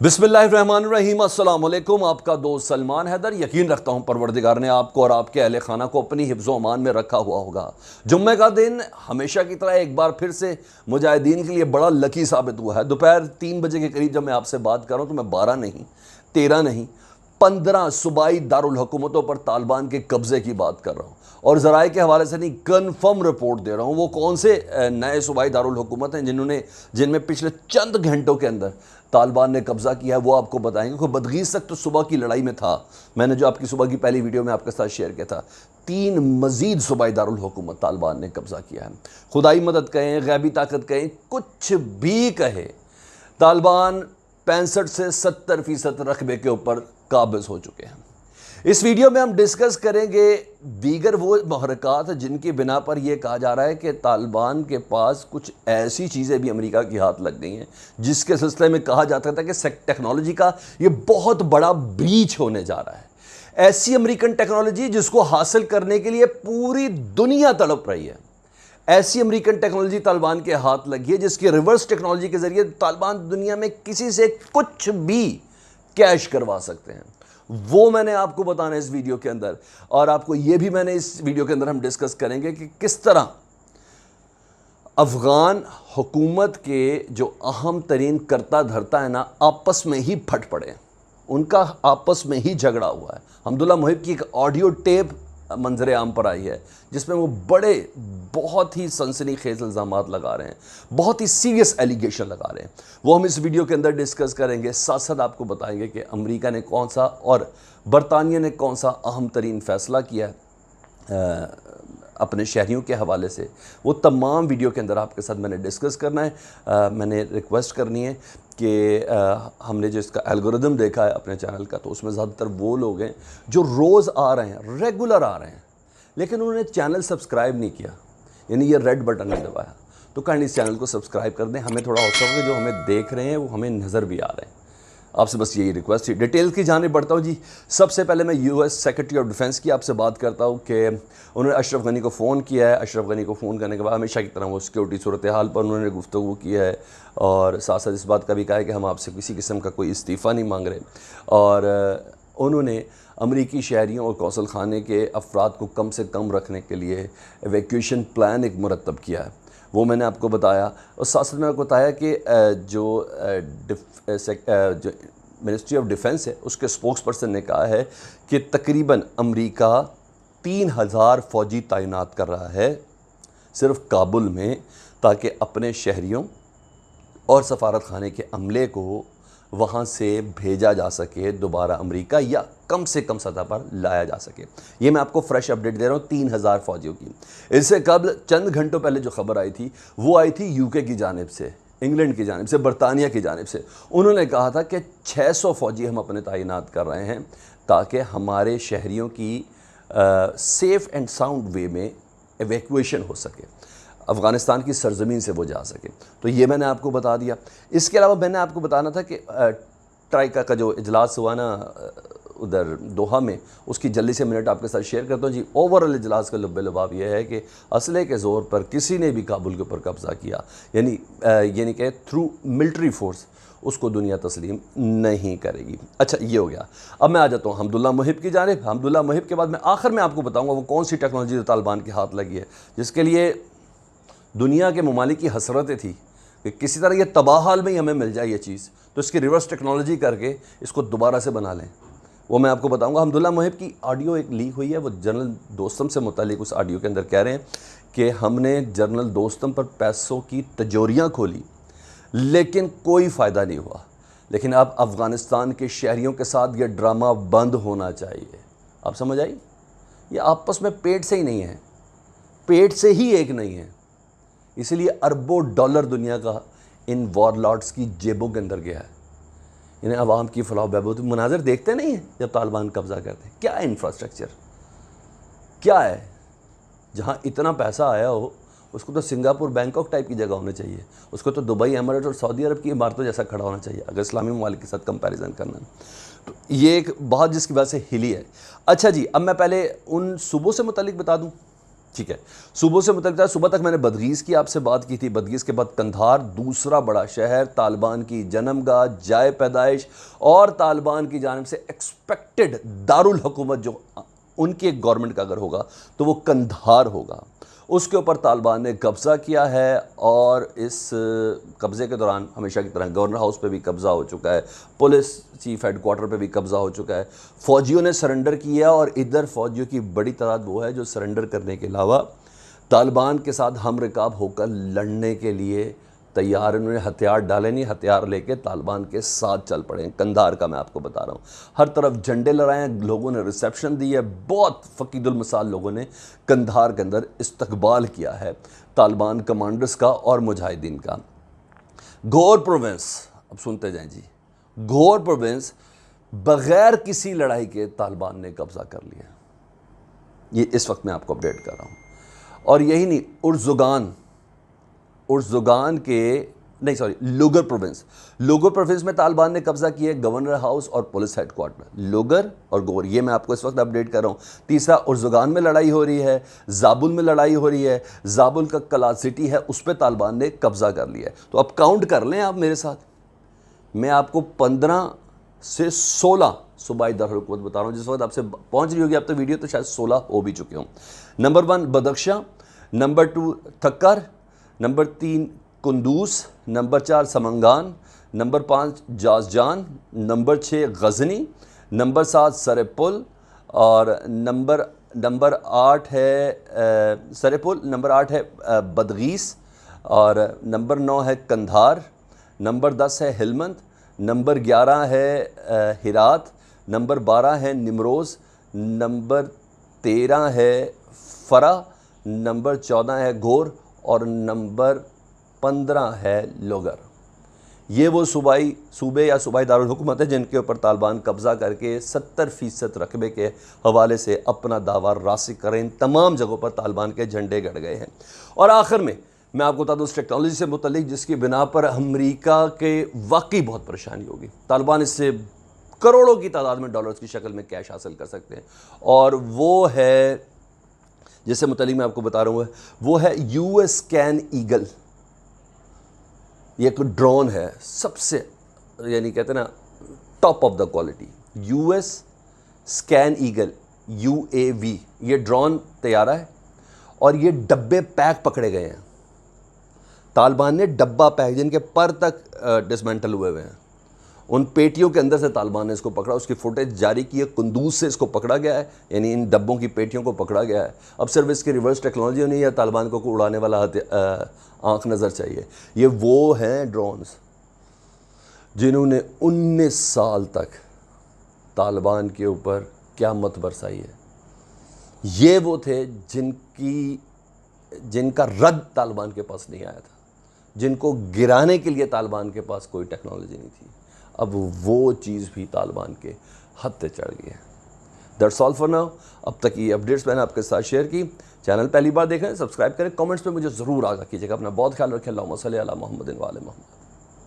बिस्मिल्लाहिर्रहमानिर्रहीम, अस्सलाम वालेकुम। आपका दोस्त सलमान हैदर। यकीन रखता हूँ परवरदिगार ने आपको और आपके अहले खाना को अपनी हिफ्ज़ व अमान में रखा हुआ होगा। जुम्मे का दिन हमेशा की तरह एक बार फिर से मुजाहिदीन के लिए बड़ा लकी साबित हुआ है। दोपहर 3 बजे के करीब जब मैं आपसे बात कर रहा हूँ तो मैं 12 नहीं, 13 नहीं, 15 सूबाई दारुल हुकूमतों पर तालिबान के कब्ज़े की बात कर रहा हूँ और ज़राए के हवाले से नहीं, कन्फर्म रिपोर्ट दे रहा हूँ। वो कौन से नए सूबाई दारुल हुकूमत हैं जिनमें पिछले चंद घंटों के अंदर तालिबान ने कब्ज़ा किया है, वो आपको बताएंगे। कोई बदगीज़ तक तो सुबह की लड़ाई में था, मैंने जो आपकी सुबह की पहली वीडियो में आपके साथ शेयर किया था। 3 मज़ीद सूबाई दारुल हुकूमत तालिबान ने कब्ज़ा किया है। खुदाई मदद कहें, गैबी ताकत कहें, कुछ भी कहे, तालिबान 65 से 70% रकबे के ऊपर काबिज़ हो चुके हैं। इस वीडियो में हम डिस्कस करेंगे दीगर वो महरक़ात जिनकी बिना पर यह कहा जा रहा है कि तालिबान के पास कुछ ऐसी चीज़ें भी अमेरिका की हाथ लग गई हैं जिसके सिलसिले में कहा जाता था कि टेक्नोलॉजी का ये बहुत बड़ा ब्रीच होने जा रहा है। ऐसी अमेरिकन टेक्नोलॉजी जिसको हासिल करने के लिए पूरी दुनिया तड़प रही है, ऐसी अमेरिकन टेक्नोलॉजी तालिबान के हाथ लगी है जिसकी रिवर्स टेक्नोलॉजी के ज़रिए तालिबान दुनिया में किसी से कुछ भी कैश करवा सकते हैं। वो मैंने आपको बताना है इस वीडियो के अंदर, और आपको ये भी मैंने इस वीडियो के अंदर हम डिस्कस करेंगे कि किस तरह अफ़गान हुकूमत के जो अहम तरीन करता धरता है ना, आपस में ही फट पड़े, उनका आपस में ही झगड़ा हुआ है। हमदुल्ला मुहिब की एक ऑडियो टेप मंजर आम पर आई है जिसमें वो बहुत ही सनसनीखेज़ इल्ज़ामात लगा रहे हैं, बहुत ही सीरियस एलिगेशन लगा रहे हैं। वो हम इस वीडियो के अंदर डिस्कस करेंगे। साथ साथ आपको बताएंगे कि अमेरिका ने कौन सा और बरतानिया ने कौन सा अहम तरीन फ़ैसला किया है अपने शहरियों के हवाले से। वो तमाम वीडियो के अंदर आपके साथ मैंने डिस्कस करना है। मैंने रिक्वेस्ट करनी है कि हमने जो इसका एल्गोरिदम देखा है अपने चैनल का, तो उसमें ज़्यादातर वो लोग हैं जो रोज़ आ रहे हैं, रेगुलर आ रहे हैं, लेकिन उन्होंने चैनल सब्सक्राइब नहीं किया, यानी ये रेड बटन नहीं दबाया। तो काइंडली इस चैनल को सब्सक्राइब कर दें, हमें थोड़ा हौसला हो कि जो हमें देख रहे हैं वो हमें नज़र भी आ रहे हैं। आपसे बस यही रिक्वेस्ट थी। डिटेल्स की जाने बढ़ता हूँ जी। सबसे पहले मैं यूएस सेक्रेटरी ऑफ डिफेंस की आपसे बात करता हूँ कि उन्होंने अशरफ गनी को फ़ोन किया है। अशरफ गनी को फ़ोन करने के बाद हमेशा की तरह वो सिक्योरिटी सूरत हाल पर उन्होंने गुफ्तगू की है, और साथ साथ इस बात का भी कहा है कि हम आपसे किसी किस्म का कोई इस्तीफ़ा नहीं मांग रहे, और उन्होंने अमरीकी शहरियों और कौंसल खाने के अफराद को कम से कम रखने के लिए एवैक्यूएशन प्लान एक मुरतब किया है, वो मैंने आपको बताया। और साथ साथ मैंने आपको बताया कि जो मिनिस्ट्री ऑफ डिफेंस है उसके स्पोक्स पर्सन ने कहा है कि तकरीबन अमेरिका 3000 फ़ौजी तैनात कर रहा है सिर्फ काबुल में, ताकि अपने शहरियों और सफारत खाने के अमले को वहाँ से भेजा जा सके दोबारा अमेरिका, या कम से कम सतह पर लाया जा सके। ये मैं आपको फ्रेश अपडेट दे रहा हूँ 3000 फ़ौजियों की। इससे कबल चंद घंटों पहले जो खबर आई थी वो आई थी यूके की जानिब से, इंग्लैंड की जानिब से, बरतानिया की जानिब से। उन्होंने कहा था कि 600 फ़ौजी हम अपने तैनात कर रहे हैं ताकि हमारे शहरियों की सेफ़ एंड साउंड वे में एवैक्यूएशन हो सके, अफ़गानिस्तान की सरज़मीन से वो जा सके। तो ये मैंने आपको बता दिया। इसके अलावा मैंने आपको बताना था कि ट्राइका का जो इजलास हुआ ना उधर दोहा में, उसकी जल्दी से मिनट आपके साथ शेयर करता हूँ जी। ओवरऑल इजलास का लुब्बे लुबाब यह है कि असले के ज़ोर पर किसी ने भी काबुल के ऊपर कब्ज़ा किया, यानी कि थ्रू मिलिट्री फोर्स, उसको दुनिया तस्लीम नहीं करेगी। अच्छा, ये हो गया। अब मैं आ जाता हूँ हमदुल्ला मुहिब की जानिब। हमदुल्ला मुहिब के बाद मैं आखिर में आपको बताऊँगा वो कौन सी टेक्नोलॉजी तालिबान के हाथ लगी है जिसके लिए दुनिया के ममालिक की हसरतें थी कि किसी तरह ये तबाह हाल में ही हमें मिल जाए ये चीज़, तो इसकी रिवर्स टेक्नोलॉजी करके इसको दोबारा से बना लें, वो मैं आपको बताऊंगा। हमदुल्ला मुहिब की ऑडियो एक लीक हुई है, वो जनरल दोस्तम से मुतालिक उस ऑडियो के अंदर कह रहे हैं कि हमने जनरल दोस्तम पर पैसों की तिजोरियाँ खोली लेकिन कोई फ़ायदा नहीं हुआ, लेकिन अब अफ़गानिस्तान के शहरियों के साथ ये ड्रामा बंद होना चाहिए। आप समझ आई? ये आपस में पेट से ही नहीं है, पेट से ही एक नहीं है, इसलिए अरबों डॉलर दुनिया का इन वॉरलॉर्ड्स की जेबों के अंदर गया है। इन्हें आवाम की फलाह बहबूद मनाज़र देखते नहीं हैं जब तालिबान कब्ज़ा करते हैं। क्या है इंफ्रास्ट्रक्चर, क्या है? जहाँ इतना पैसा आया हो उसको तो सिंगापुर बैंकॉक टाइप की जगह होनी चाहिए, उसको तो दुबई एमिरेट और सऊदी अरब की इमारतों जैसा खड़ा होना चाहिए अगर इस्लामी ममालिक के साथ कंपैरिजन करना है। तो ये एक बात जिसकी वजह से हिली है। अच्छा जी, अब मैं पहले उन सूबों से मुतालिक बता दूँ ٹھیک ہے، صوبوں سے متعلق ہے۔ صبح تک میں نے بدغیز کی آپ سے بات کی تھی، بدغیز کے بعد قندھار، دوسرا بڑا شہر، طالبان کی جنم گاہ، جائے پیدائش، اور طالبان کی جانب سے ایکسپیکٹڈ دارالحکومت جو ان کی ایک گورنمنٹ کا اگر ہوگا تو وہ قندھار ہوگا۔ اس کے اوپر طالبان نے قبضہ کیا ہے، اور اس قبضے کے دوران ہمیشہ کی طرح گورنر ہاؤس پہ بھی قبضہ ہو چکا ہے، پولیس چیف ہیڈ کوارٹر پہ بھی قبضہ ہو چکا ہے، فوجیوں نے سرنڈر کیا، اور ادھر فوجیوں کی بڑی تعداد وہ ہے جو سرنڈر کرنے کے علاوہ طالبان کے ساتھ ہم رکاب ہو کر لڑنے کے لیے تیار، انہوں نے ہتھیار ڈالے نہیں، ہتھیار لے کے طالبان کے ساتھ چل پڑے ہیں۔ قندھار کا میں آپ کو بتا رہا ہوں، ہر طرف جھنڈے لہرائے ہیں، لوگوں نے ریسیپشن دی ہے، بہت فقید المثال لوگوں نے قندھار کے اندر استقبال کیا ہے طالبان کمانڈرز کا اور مجاہدین کا۔ گھور پروونس، اب سنتے جائیں جی، گھور پروونس بغیر کسی لڑائی کے طالبان نے قبضہ کر لیا، یہ اس وقت میں آپ کو اپڈیٹ کر رہا ہوں۔ اور یہی نہیں، ارزگان کے لوگر پروونس میں طالبان نے قبضہ کیا ہے، گورنر ہاؤس اور پولیس ہیڈ کوارٹر، لوگر اور گور، یہ میں آپ کو اس وقت اپڈیٹ کر رہا ہوں۔ تیسرا، ارزگان میں لڑائی ہو رہی ہے، زابل میں لڑائی ہو رہی ہے، زابل کا کلا سٹی ہے اس پہ طالبان نے قبضہ کر لیا ہے۔ تو اب کاؤنٹ کر لیں آپ میرے ساتھ، میں آپ کو 15 سے 16 صوبائی دارالحکومت بتا رہا ہوں، جس وقت آپ سے پہنچ رہی ہوگی اب تو ویڈیو تو شاید 16 ہو بھی چکے ہوں۔ Number 1 Badakhshan, number 2 Takhar, number 3 Kunduz, number 4 Samangan, number 5 Jowzjan, number 6 Ghazni, number 7 Sar-e-Pol, اور نمبر 8 ہے سرپل، نمبر 8 ہے بدغیس، اور نمبر 9 ہے قندھار، نمبر 10 ہے ہلمند، نمبر 11 ہے ہرات، نمبر 12 ہے نیمروز، نمبر 13 ہے فرا، نمبر 14 ہے گھور، اور نمبر 15 ہے لوگر۔ یہ وہ صوبے یا صوبائی دارالحکومت ہے جن کے اوپر طالبان قبضہ کر کے 70% رقبے کے حوالے سے اپنا دعویٰ راسخ کریں۔ ان تمام جگہوں پر طالبان کے جھنڈے گڑ گئے ہیں۔ اور آخر میں آپ کو بتا دوں اس ٹیکنالوجی سے متعلق جس کی بنا پر امریکہ کے واقعی بہت پریشانی ہوگی، طالبان اس سے کروڑوں کی تعداد میں ڈالرز کی شکل میں کیش حاصل کر سکتے ہیں، اور وہ ہے جس سے متعلق میں آپ کو بتا رہا ہوں، وہ ہے یو ایس اسکین ایگل۔ یہ ایک ڈرون ہے، سب سے یعنی کہتے ہیں نا top of the quality, U S scan eagle UAV، یہ ڈرون طیارہ ہے، اور یہ ڈبے پیک پکڑے گئے ہیں۔ طالبان نے ڈبہ پیک جن کے پر تک ڈسمنٹل ہوئے ہیں، ان پیٹیوں کے اندر سے طالبان نے اس کو پکڑا، اس کی فوٹیج جاری کی ہے، قندوز سے اس کو پکڑا گیا ہے، یعنی ان ڈبوں کی پیٹیوں کو پکڑا گیا ہے۔ اب صرف اس کی ریورس ٹیکنالوجی نہیں ہے، طالبان کو اڑانے والا آنکھ نظر چاہیے۔ یہ وہ ہیں ڈرونز جنہوں نے 19 سال تک طالبان کے اوپر قیامت برسائی ہے۔ یہ وہ تھے جن کا رد طالبان کے پاس نہیں آیا تھا، جن کو گرانے کے لیے طالبان کے پاس کوئی ٹیکنالوجی نہیں تھی۔ اب وہ چیز بھی طالبان کے حد تک چڑھ گئی ہے۔ That's all for now. اب تک یہ اپڈیٹس میں نے آپ کے ساتھ شیئر کی۔ چینل پہلی بار دیکھیں سبسکرائب کریں، کامنٹس میں مجھے ضرور آگاہ کیجیے گا۔ اپنا بہت خیال رکھیں۔ اللہم صلی علی محمد و علی محمد۔